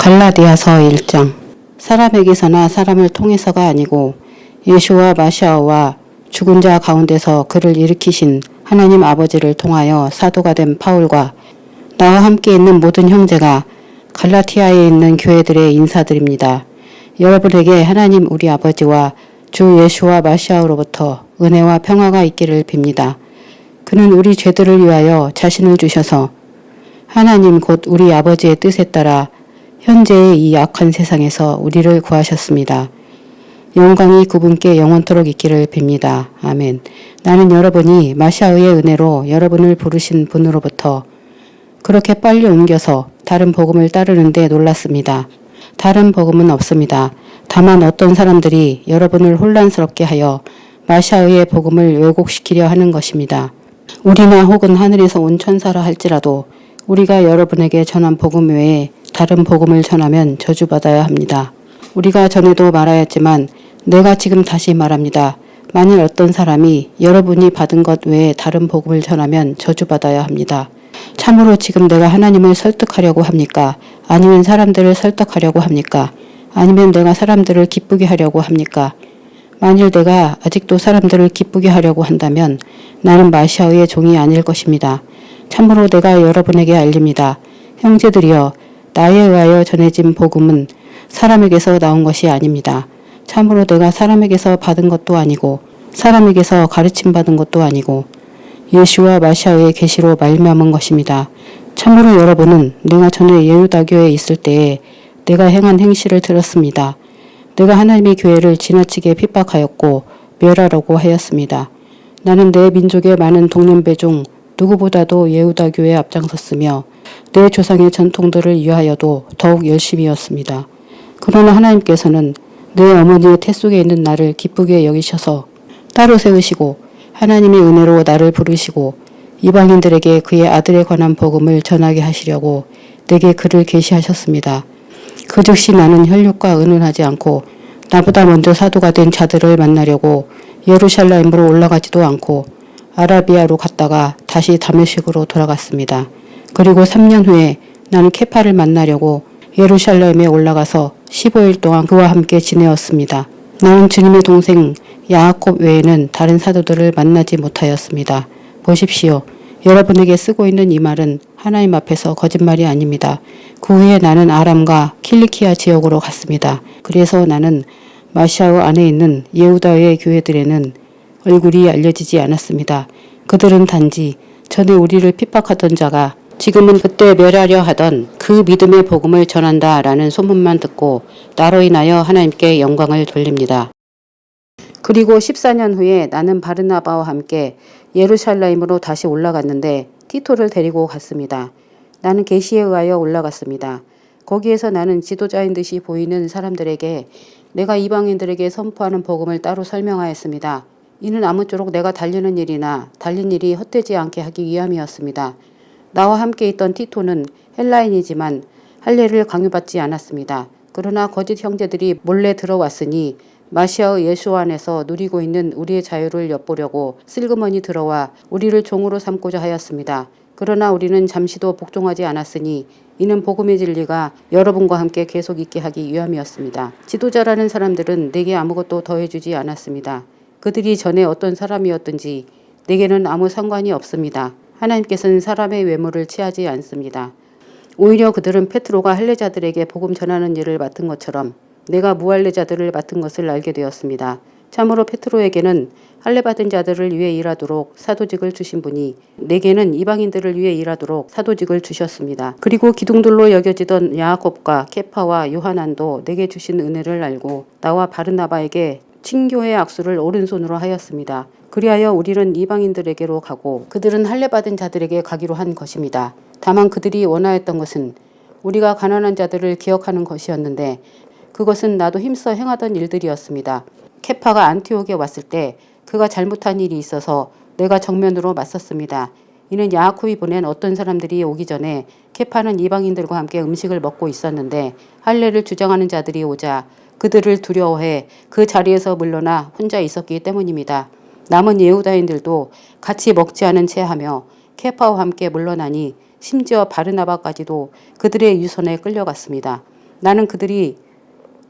갈라디아서 1장. 사람에게서나 사람을 통해서가 아니고 예수와 마시아와 죽은 자 가운데서 그를 일으키신 하나님 아버지를 통하여 사도가 된 파울과 나와 함께 있는 모든 형제가 갈라티아에 있는 교회들의 인사드립니다. 여러분에게 하나님 우리 아버지와 주 예수와 마시아로부터 은혜와 평화가 있기를 빕니다. 그는 우리 죄들을 위하여 자신을 주셔서 하나님 곧 우리 아버지의 뜻에 따라 현재의 이 악한 세상에서 우리를 구하셨습니다. 영광이 그분께 영원토록 있기를 빕니다. 아멘. 나는 여러분이 마시아의 은혜로 여러분을 부르신 분으로부터 그렇게 빨리 옮겨서 다른 복음을 따르는데 놀랐습니다. 다른 복음은 없습니다. 다만 어떤 사람들이 여러분을 혼란스럽게 하여 마시아의 복음을 왜곡시키려 하는 것입니다. 우리나 혹은 하늘에서 온 천사라 할지라도 우리가 여러분에게 전한 복음 외에 다른 복음을 전하면 저주받아야 합니다. 우리가 전에도 말하였지만 내가 지금 다시 말합니다. 만일 어떤 사람이 여러분이 받은 것 외에 다른 복음을 전하면 저주받아야 합니다. 참으로 지금 내가 하나님을 설득하려고 합니까? 아니면 사람들을 설득하려고 합니까? 아니면 내가 사람들을 기쁘게 하려고 합니까? 만일 내가 아직도 사람들을 기쁘게 하려고 한다면 나는 마시아의 종이 아닐 것입니다. 참으로 내가 여러분에게 알립니다. 형제들이여, 나에 의하여 전해진 복음은 사람에게서 나온 것이 아닙니다. 참으로 내가 사람에게서 받은 것도 아니고 사람에게서 가르침 받은 것도 아니고 예수와 마시아의 계시로 말미암은 것입니다. 참으로 여러분은 내가 전에 예후다교에 있을 때에 내가 행한 행실을 들었습니다. 내가 하나님의 교회를 지나치게 핍박하였고 멸하라고 하였습니다. 나는 내 민족의 많은 동년배 중 누구보다도 예후다교에 앞장섰으며 내 조상의 전통들을 위하여도 더욱 열심히였습니다. 그러나 하나님께서는 내 어머니의 태 속에 있는 나를 기쁘게 여기셔서 따로 세우시고 하나님의 은혜로 나를 부르시고 이방인들에게 그의 아들에 관한 복음을 전하게 하시려고 내게 그를 계시하셨습니다. 그 즉시 나는 혈육과 의논하지 않고 나보다 먼저 사도가 된 자들을 만나려고 예루살렘으로 올라가지도 않고 아라비아로 갔다가 다시 다메섹으로 돌아갔습니다. 그리고 3년 후에 나는 케파를 만나려고 예루살렘에 올라가서 15일 동안 그와 함께 지내었습니다. 나는 주님의 동생 야아콥 외에는 다른 사도들을 만나지 못하였습니다. 보십시오. 여러분에게 쓰고 있는 이 말은 하나님 앞에서 거짓말이 아닙니다. 그 후에 나는 아람과 킬리키아 지역으로 갔습니다. 그래서 나는 마시아의 안에 있는 예후다의 교회들에는 얼굴이 알려지지 않았습니다. 그들은 단지 전에 우리를 핍박하던 자가 지금은 그때 멸하려 하던 그 믿음의 복음을 전한다라는 소문만 듣고 나로 인하여 하나님께 영광을 돌립니다. 그리고 14년 후에 나는 바르나바와 함께 예루살렘으로 다시 올라갔는데 티토를 데리고 갔습니다. 나는 계시에 의하여 올라갔습니다. 거기에서 나는 지도자인 듯이 보이는 사람들에게 내가 이방인들에게 선포하는 복음을 따로 설명하였습니다. 이는 아무쪼록 내가 달리는 일이나 달린 일이 헛되지 않게 하기 위함이었습니다. 나와 함께 있던 티토는 헬라인이지만 할례를 강요받지 않았습니다. 그러나 거짓 형제들이 몰래 들어왔으니 마시아의 예수 안에서 누리고 있는 우리의 자유를 엿보려고 슬그머니 들어와 우리를 종으로 삼고자 하였습니다. 그러나 우리는 잠시도 복종하지 않았으니 이는 복음의 진리가 여러분과 함께 계속 있게 하기 위함이었습니다. 지도자라는 사람들은 내게 아무것도 더해주지 않았습니다. 그들이 전에 어떤 사람이었든지 내게는 아무 상관이 없습니다. 하나님께서는 사람의 외모를 취하지 않습니다. 오히려 그들은 페트로가 할례자들에게 복음 전하는 일을 맡은 것처럼 내가 무할례자들을 맡은 것을 알게 되었습니다. 참으로 페트로에게는 할례받은 자들을 위해 일하도록 사도직을 주신 분이 내게는 이방인들을 위해 일하도록 사도직을 주셨습니다. 그리고 기둥들로 여겨지던 야아콥과 케파와 요하난도 내게 주신 은혜를 알고 나와 바르나바에게 친교의 악수를 오른손으로 하였습니다. 그리하여 우리는 이방인들에게로 가고 그들은 할례받은 자들에게 가기로 한 것입니다. 다만 그들이 원하였던 것은 우리가 가난한 자들을 기억하는 것이었는데 그것은 나도 힘써 행하던 일들이었습니다. 케파가 안티옥에 왔을 때 그가 잘못한 일이 있어서 내가 정면으로 맞섰습니다. 이는 야아콥이 보낸 어떤 사람들이 오기 전에 케파는 이방인들과 함께 음식을 먹고 있었는데 할례를 주장하는 자들이 오자 그들을 두려워해 그 자리에서 물러나 혼자 있었기 때문입니다. 남은 예후다인들도 같이 먹지 않은 채 하며 케파와 함께 물러나니 심지어 바르나바까지도 그들의 유선에 끌려갔습니다. 나는 그들이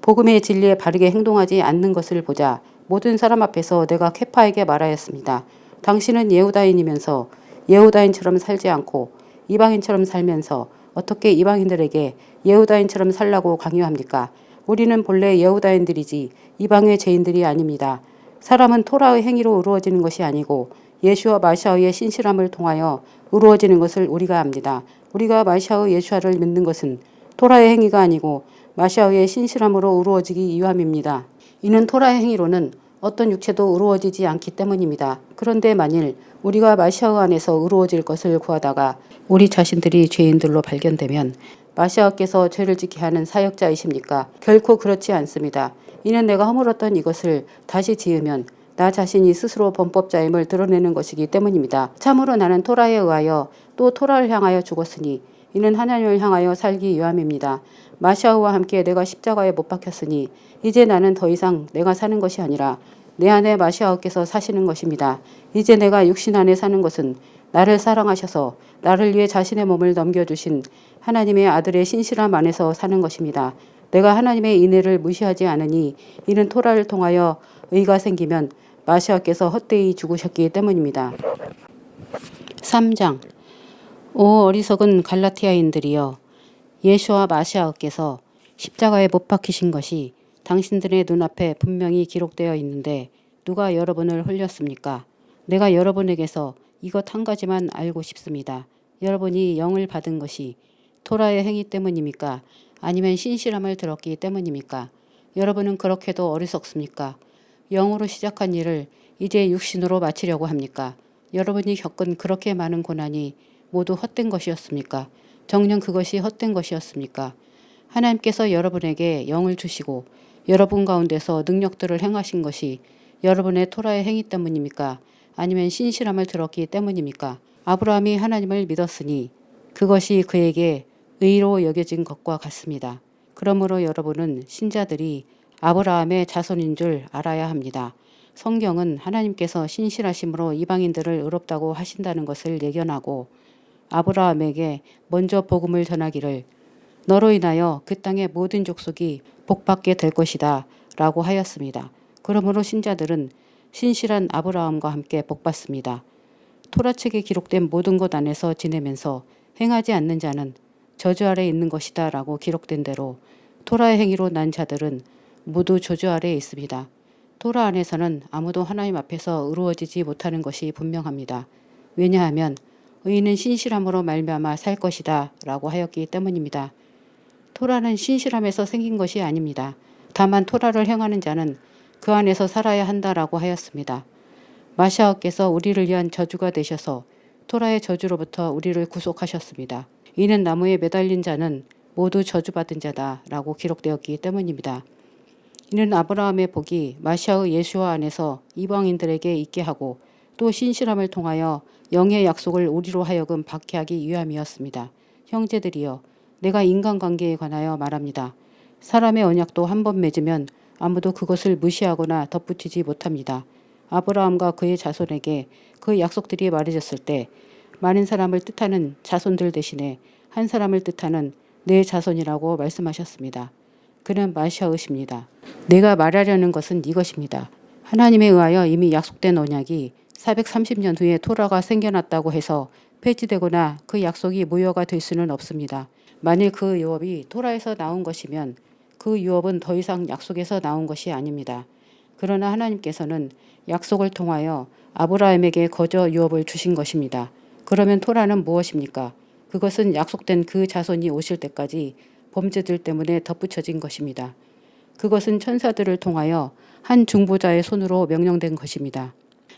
복음의 진리에 바르게 행동하지 않는 것을 보자 모든 사람 앞에서 내가 케파에게 말하였습니다. 당신은 예후다인이면서 예후다인처럼 살지 않고 이방인처럼 살면서 어떻게 이방인들에게 예후다인처럼 살라고 강요합니까? 우리는 본래 예후다인들이지 이방의 죄인들이 아닙니다. 사람은 토라의 행위로 이루어지는 것이 아니고 예수와 마시아의 신실함을 통하여 이루어지는 것을 우리가 압니다. 우리가 마시아의 예수와를 믿는 것은 토라의 행위가 아니고 마시아의 신실함으로 이루어지기 위함입니다. 이는 토라의 행위로는 어떤 육체도 이루어지지 않기 때문입니다. 그런데 만일 우리가 마시아 안에서 이루어질 것을 구하다가 우리 자신들이 죄인들로 발견되면 마시아께서 죄를 짓게 하는 사역자이십니까? 결코 그렇지 않습니다. 이는 내가 허물었던 이것을 다시 지으면 나 자신이 스스로 범법자임을 드러내는 것이기 때문입니다. 참으로 나는 토라에 의하여 또 토라를 향하여 죽었으니 이는 하나님을 향하여 살기 위함입니다. 마시아와 함께 내가 십자가에 못 박혔으니 이제 나는 더 이상 내가 사는 것이 아니라 내 안에 마시아께서 사시는 것입니다. 이제 내가 육신 안에 사는 것은 나를 사랑하셔서 나를 위해 자신의 몸을 넘겨주신 하나님의 아들의 신실함 안에서 사는 것입니다. 내가 하나님의 인애를 무시하지 않으니 이는 토라를 통하여 의가 생기면 마시아께서 헛되이 죽으셨기 때문입니다. 3장 오 어리석은 갈라티아인들이여 예수와 마시아께서 십자가에 못 박히신 것이 당신들의 눈앞에 분명히 기록되어 있는데 누가 여러분을 홀렸습니까? 내가 여러분에게서 이것 한 가지만 알고 싶습니다. 여러분이 영을 받은 것이 토라의 행위 때문입니까? 아니면 신실함을 들었기 때문입니까? 여러분은 그렇게도 어리석습니까? 영으로 시작한 일을 이제 육신으로 마치려고 합니까? 여러분이 겪은 그렇게 많은 고난이 모두 헛된 것이었습니까? 정녕 그것이 헛된 것이었습니까? 하나님께서 여러분에게 영을 주시고 여러분 가운데서 능력들을 행하신 것이 여러분의 토라의 행위 때문입니까? 아니면 신실함을 들었기 때문입니까? 아브라함이 하나님을 믿었으니 그것이 그에게 의로 여겨진 것과 같습니다. 그러므로 여러분은 신자들이 아브라함의 자손인 줄 알아야 합니다. 성경은 하나님께서 신실하심으로 이방인들을 의롭다고 하신다는 것을 예견하고 아브라함에게 먼저 복음을 전하기를 너로 인하여 그 땅의 모든 족속이 복받게 될 것이다 라고 하였습니다. 그러므로 신자들은 신실한 아브라함과 함께 복받습니다. 토라책에 기록된 모든 것 안에서 지내면서 행하지 않는 자는 저주 아래 있는 것이다 라고 기록된 대로 토라의 행위로 난 자들은 모두 저주 아래에 있습니다. 토라 안에서는 아무도 하나님 앞에서 이루어지지 못하는 것이 분명합니다. 왜냐하면 의인은 신실함으로 말미암아 살 것이다 라고 하였기 때문입니다. 토라는 신실함에서 생긴 것이 아닙니다. 다만 토라를 행하는 자는 그 안에서 살아야 한다라고 하였습니다. 마시아께서 우리를 위한 저주가 되셔서 토라의 저주로부터 우리를 구속하셨습니다. 이는 나무에 매달린 자는 모두 저주받은 자다라고 기록되었기 때문입니다. 이는 아브라함의 복이 마시아의 예수와 안에서 이방인들에게 있게 하고 또 신실함을 통하여 영의 약속을 우리로 하여금 받게 하기 위함이었습니다. 형제들이여 내가 인간관계에 관하여 말합니다. 사람의 언약도 한 번 맺으면 아무도 그것을 무시하거나 덧붙이지 못합니다. 아브라함과 그의 자손에게 그 약속들이 말해졌을 때 많은 사람을 뜻하는 자손들 대신에 한 사람을 뜻하는 내 자손이라고 말씀하셨습니다. 그는 마시아이십니다. 내가 말하려는 것은 이것입니다. 하나님에 의하여 이미 약속된 언약이 430년 후에 토라가 생겨났다고 해서 폐지되거나 그 약속이 무효가 될 수는 없습니다. 만일 그 유업이 토라에서 나온 것이면 그 유업은 더 이상 약속에서 나온 것이 아닙니다. 그러나 하나님께서는 약속을 통하여 아브라함에게 거저 유업을 주신 것입니다. 그러면 토라는 무엇입니까? 그것은 약속된 그 자손이 오실 때까지 범죄들 때문에 덧붙여진 것입니다. 그것은 천사들을 통하여 한 중보자의 손으로 명령된 것입니다.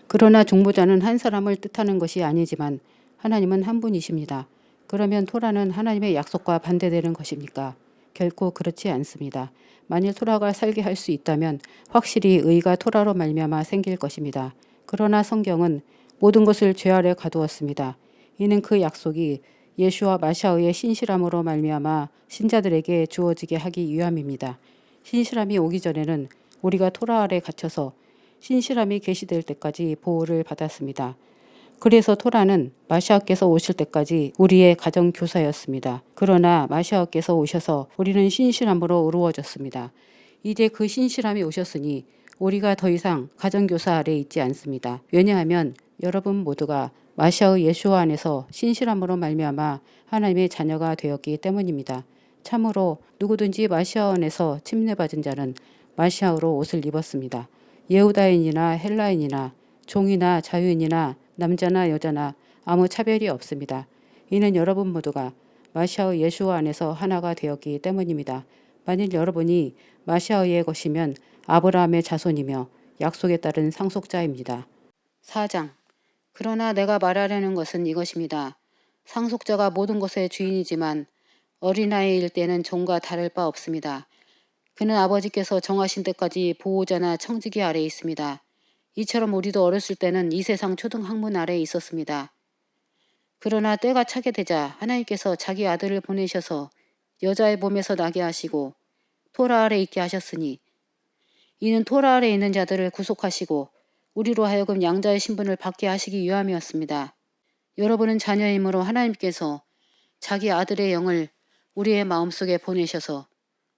그러나 중보자는 한 사람을 뜻하는 것이 아니지만 하나님은 한 분이십니다. 그러면 토라는 하나님의 약속과 반대되는 것입니까? 결코 그렇지 않습니다. 만일 토라가 살게 할 수 있다면 확실히 의가 토라로 말미암아 생길 것입니다. 그러나 성경은 모든 것을 죄 아래 가두었습니다. 이는 그 약속이 예수와 마시아의 신실함으로 말미암아 신자들에게 주어지게 하기 위함입니다. 신실함이 오기 전에는 우리가 토라 아래 갇혀서 신실함이 계시될 때까지 보호를 받았습니다. 그래서 토라는 마시아께서 오실 때까지 우리의 가정교사였습니다. 그러나 마시아께서 오셔서 우리는 신실함으로 이루어졌습니다. 이제 그 신실함이 오셨으니 우리가 더 이상 가정교사 아래 있지 않습니다. 왜냐하면 여러분 모두가 마시아의 예수와 안에서 신실함으로 말미암아 하나님의 자녀가 되었기 때문입니다. 참으로 누구든지 마시아 안에서 침례받은 자는 마시아로 옷을 입었습니다. 예후다인이나 헬라인이나 종이나 자유인이나 남자나 여자나 아무 차별이 없습니다. 이는 여러분 모두가 마시아의 예수와 안에서 하나가 되었기 때문입니다. 만일 여러분이 마시아의 것이면 아브라함의 자손이며 약속에 따른 상속자입니다. 4장. 그러나 내가 말하려는 것은 이것입니다. 상속자가 모든 것의 주인이지만 어린아이일 때는 종과 다를 바 없습니다. 그는 아버지께서 정하신 때까지 보호자나 청지기 아래에 있습니다. 이처럼 우리도 어렸을 때는 이 세상 초등학문 아래에 있었습니다. 그러나 때가 차게 되자 하나님께서 자기 아들을 보내셔서 여자의 몸에서 나게 하시고 토라 아래 있게 하셨으니 이는 토라 아래 있는 자들을 구속하시고 우리로 하여금 양자의 신분을 받게 하시기 위함이었습니다. 여러분은 자녀이므로 하나님께서 자기 아들의 영을 우리의 마음속에 보내셔서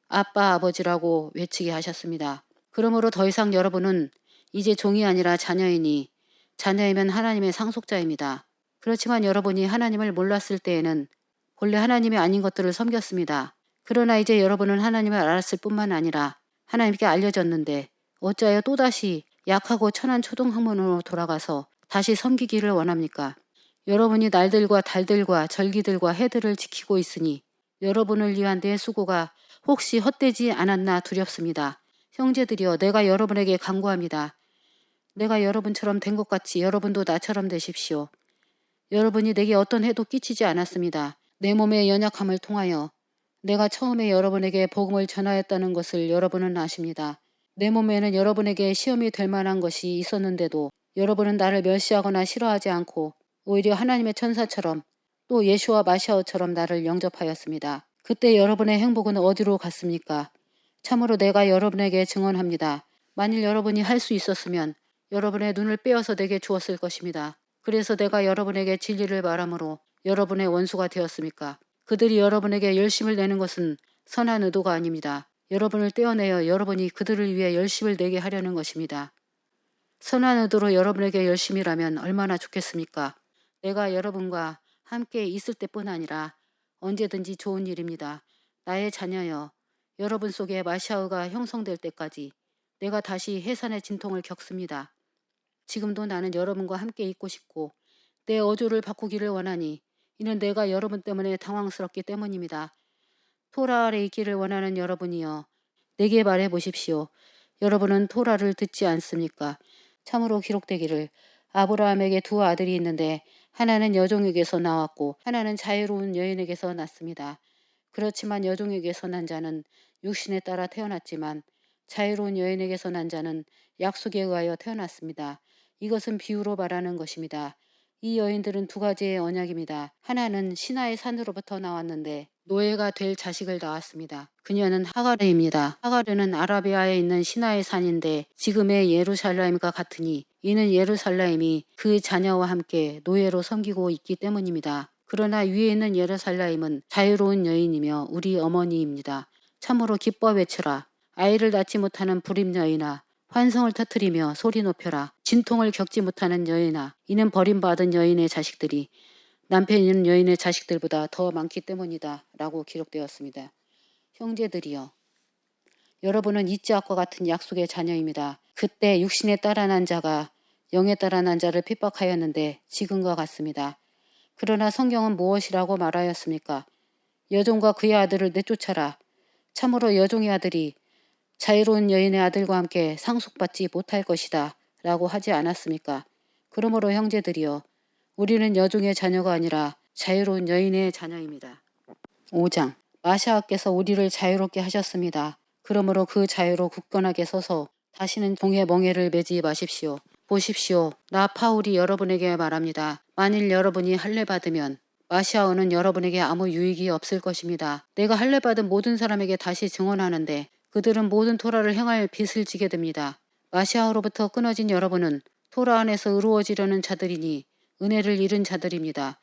아빠 아버지라고 외치게 하셨습니다. 그러므로 더 이상 여러분은 이제 종이 아니라 자녀이니 자녀이면 하나님의 상속자입니다. 그렇지만 여러분이 하나님을 몰랐을 때에는 본래 하나님이 아닌 것들을 섬겼습니다. 그러나 이제 여러분은 하나님을 알았을 뿐만 아니라 하나님께 알려졌는데 어찌하여 또다시 약하고 천한 초등학문으로 돌아가서 다시 섬기기를 원합니까? 여러분이 날들과 달들과 절기들과 해들을 지키고 있으니 여러분을 위한 내 수고가 혹시 헛되지 않았나 두렵습니다. 형제들이여, 내가 여러분에게 간구합니다. 내가 여러분처럼 된 것 같이 여러분도 나처럼 되십시오. 여러분이 내게 어떤 해도 끼치지 않았습니다. 내 몸의 연약함을 통하여 내가 처음에 여러분에게 복음을 전하였다는 것을 여러분은 아십니다. 내 몸에는 여러분에게 시험이 될 만한 것이 있었는데도 여러분은 나를 멸시하거나 싫어하지 않고 오히려 하나님의 천사처럼 또 예수와 마시아처럼 나를 영접하였습니다. 그때 여러분의 행복은 어디로 갔습니까? 참으로 내가 여러분에게 증언합니다. 만일 여러분이 할 수 있었으면 여러분의 눈을 빼어서 내게 주었을 것입니다. 그래서 내가 여러분에게 진리를 말함으로 여러분의 원수가 되었습니까? 그들이 여러분에게 열심을 내는 것은 선한 의도가 아닙니다. 여러분을 떼어내어 여러분이 그들을 위해 열심을 내게 하려는 것입니다. 선한 의도로 여러분에게 열심이라면 얼마나 좋겠습니까? 내가 여러분과 함께 있을 때뿐 아니라 언제든지 좋은 일입니다. 나의 자녀여, 여러분 속에 마시아가 형성될 때까지 내가 다시 해산의 진통을 겪습니다. 지금도 나는 여러분과 함께 있고 싶고 내 어조를 바꾸기를 원하니 이는 내가 여러분 때문에 당황스럽기 때문입니다. 토라 아래 있기를 원하는 여러분이여, 내게 말해 보십시오. 여러분은 토라를 듣지 않습니까? 참으로 기록되기를 아브라함에게 두 아들이 있는데 하나는 여종에게서 나왔고 하나는 자유로운 여인에게서 났습니다. 그렇지만 여종에게서 난 자는 육신에 따라 태어났지만 자유로운 여인에게서 난 자는 약속에 의하여 태어났습니다. 이것은 비유로 말하는 것입니다. 이 여인들은 두 가지의 언약입니다. 하나는 시나의 산으로부터 나왔는데 노예가 될 자식을 낳았습니다. 그녀는 하가르입니다. 하가르는 아라비아에 있는 시나의 산인데 지금의 예루살렘과 같으니 이는 예루살렘이 그 자녀와 함께 노예로 섬기고 있기 때문입니다. 그러나 위에 있는 예루살렘은 자유로운 여인이며 우리 어머니입니다. 참으로 기뻐 외쳐라. 아이를 낳지 못하는 불임 여인아, 환성을 터뜨리며 소리 높여라. 진통을 겪지 못하는 여인아, 이는 버림받은 여인의 자식들이 남편 있는 여인의 자식들보다 더 많기 때문이다 라고 기록되었습니다. 형제들이여, 여러분은 이츠학과 같은 약속의 자녀입니다. 그때 육신에 따라 난 자가 영에 따라 난 자를 핍박하였는데 지금과 같습니다. 그러나 성경은 무엇이라고 말하였습니까? 여종과 그의 아들을 내쫓아라. 참으로 여종의 아들이 자유로운 여인의 아들과 함께 상속받지 못할 것이다 라고 하지 않았습니까? 그러므로 형제들이여, 우리는 여종의 자녀가 아니라 자유로운 여인의 자녀입니다. 5장. 마시아께서 우리를 자유롭게 하셨습니다. 그러므로 그 자유로 굳건하게 서서 다시는 종의 멍에를 매지 마십시오. 보십시오. 나 파울이 여러분에게 말합니다. 만일 여러분이 할례 받으면 마시아어는 여러분에게 아무 유익이 없을 것입니다. 내가 할례 받은 모든 사람에게 다시 증언하는데 그들은 모든 토라를 행할 빚을 지게 됩니다. 마시아어로부터 끊어진 여러분은 토라 안에서 의로워지려는 자들이니 은혜를 잃은 자들입니다.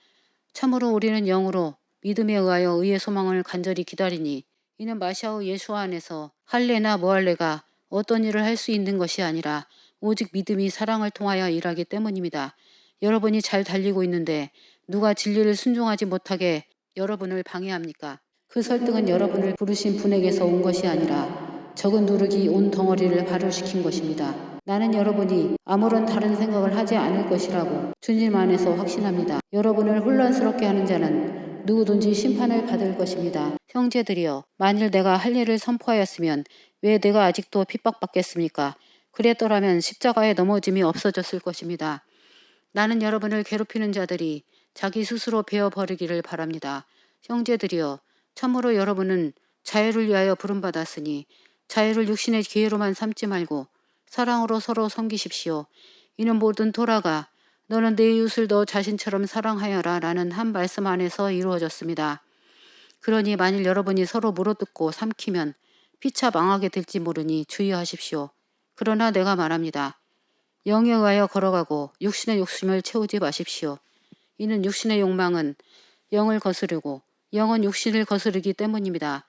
참으로 우리는 영으로 믿음에 의하여 의의 소망을 간절히 기다리니 이는 마시아의 예수와 안에서 할례나 무할례가 어떤 일을 할 수 있는 것이 아니라 오직 믿음이 사랑을 통하여 일하기 때문입니다. 여러분이 잘 달리고 있는데 누가 진리를 순종하지 못하게 여러분을 방해합니까? 그 설득은 여러분을 부르신 분에게서 온 것이 아니라 적은 누룩이 온 덩어리를 발효시킨 것입니다. 나는 여러분이 아무런 다른 생각을 하지 않을 것이라고 주님 안에서 확신합니다. 여러분을 혼란스럽게 하는 자는 누구든지 심판을 받을 것입니다. 형제들이여, 만일 내가 할례를 선포하였으면 왜 내가 아직도 핍박받겠습니까? 그랬더라면 십자가의 넘어짐이 없어졌을 것입니다. 나는 여러분을 괴롭히는 자들이 자기 스스로 베어버리기를 바랍니다. 형제들이여, 참으로 여러분은 자유를 위하여 부름받았으니 자유를 육신의 기회로만 삼지 말고 사랑으로 서로 섬기십시오. 이는 모든 토라가 너는 내 이웃을 너 자신처럼 사랑하여라 라는 한 말씀 안에서 이루어졌습니다. 그러니 만일 여러분이 서로 물어뜯고 삼키면 피차 망하게 될지 모르니 주의하십시오. 그러나 내가 말합니다. 영에 의하여 걸어가고 육신의 욕심을 채우지 마십시오. 이는 육신의 욕망은 영을 거스르고 영은 육신을 거스르기 때문입니다.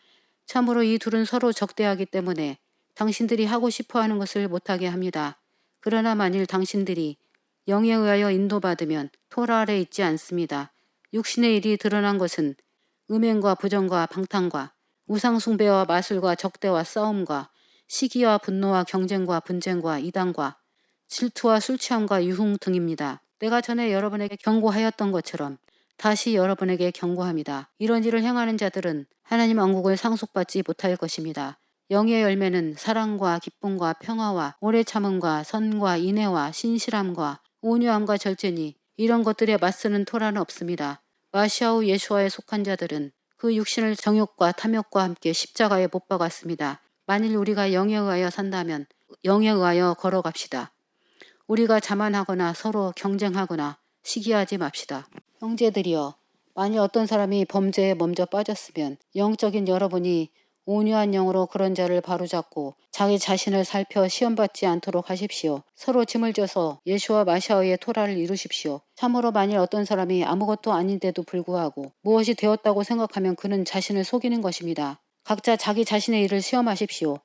참으로 이 둘은 서로 적대하기 때문에 당신들이 하고 싶어하는 것을 못하게 합니다. 그러나 만일 당신들이 영에 의하여 인도받으면 토라 아래 있지 않습니다. 육신의 일이 드러난 것은 음행과 부정과 방탕과 우상숭배와 마술과 적대와 싸움과 시기와 분노와 경쟁과 분쟁과 이단과 질투와 술취함과 유흥 등입니다. 내가 전에 여러분에게 경고하였던 것처럼 다시 여러분에게 경고합니다. 이런 일을 행하는 자들은 하나님 왕국을 상속받지 못할 것입니다. 영의 열매는 사랑과 기쁨과 평화와 오래 참음과 선과 인애와 신실함과 온유함과 절제니 이런 것들에 맞서는 토라는 없습니다. 마시아우 예수와에 속한 자들은 그 육신을 정욕과 탐욕과 함께 십자가에 못 박았습니다. 만일 우리가 영에 의하여 산다면 영에 의하여 걸어갑시다. 우리가 자만하거나 서로 경쟁하거나 시기하지 맙시다. 형제들이여, 만일 어떤 사람이 범죄에 먼저 빠졌으면 영적인 여러분이 온유한 영으로 그런 자를 바로잡고 자기 자신을 살펴 시험받지 않도록 하십시오. 서로 짐을 져서 예수와 마시아의 토라를 이루십시오. 참으로 만일 어떤 사람이 아무것도 아닌데도 불구하고 무엇이 되었다고 생각하면 그는 자신을 속이는 것입니다. 각자 자기 자신의 일을 시험하십시오.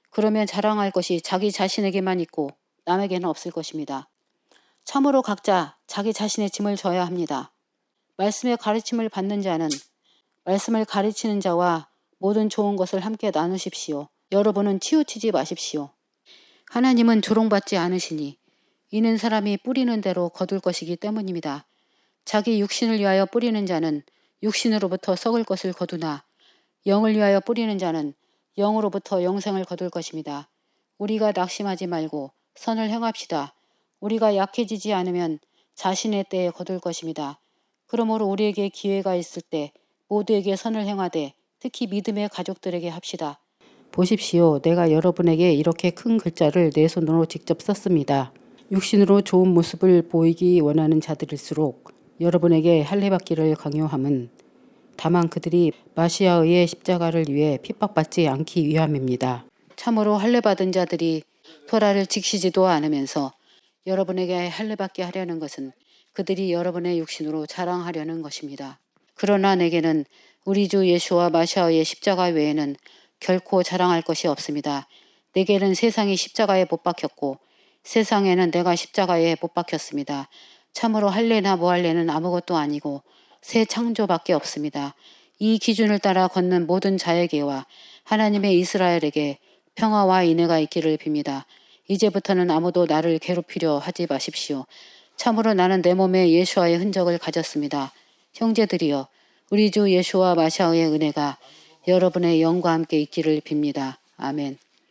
그러면 자랑할 것이 자기 자신에게만 있고 남에게는 없을 것입니다. 참으로 각자 자기 자신의 짐을 져야 합니다. 말씀의 가르침을 받는 자는 말씀을 가르치는 자와 모든 좋은 것을 함께 나누십시오. 여러분은 치우치지 마십시오. 하나님은 조롱받지 않으시니 이는 사람이 뿌리는 대로 거둘 것이기 때문입니다. 자기 육신을 위하여 뿌리는 자는 육신으로부터 썩을 것을 거두나 영을 위하여 뿌리는 자는 영으로부터 영생을 거둘 것입니다. 우리가 낙심하지 말고 선을 행합시다. 우리가 약해지지 않으면 자신의 때에 거둘 것입니다. 그러므로 우리에게 기회가 있을 때 모두에게 선을 행하되 특히 믿음의 가족들에게 합시다. 보십시오. 내가 여러분에게 이렇게 큰 글자를 내 손으로 직접 썼습니다. 육신으로 좋은 모습을 보이기 원하는 자들일수록 여러분에게 할례받기를 강요함은 다만 그들이 마시아의 십자가를 위해 핍박받지 않기 위함입니다. 참으로 할례받은 자들이 토라를 지키지도 않으면서 여러분에게 할례받게 하려는 것은 그들이 여러분의 육신으로 자랑하려는 것입니다. 그러나 내게는 우리 주 예수와 마시아의 십자가 외에는 결코 자랑할 것이 없습니다. 내게는 세상이 십자가에 못 박혔고 세상에는 내가 십자가에 못 박혔습니다. 참으로 할례나 무할례는 아무것도 아니고 새 창조밖에 없습니다. 이 기준을 따라 걷는 모든 자에게와 하나님의 이스라엘에게 평화와 인애가 있기를 빕니다. 이제부터는 아무도 나를 괴롭히려 하지 마십시오. 참으로 나는 내 몸에 예수와의 흔적을 가졌습니다. 형제들이여, 우리 주 예수와 마시아의 은혜가 여러분의 영과 함께 있기를 빕니다. 아멘.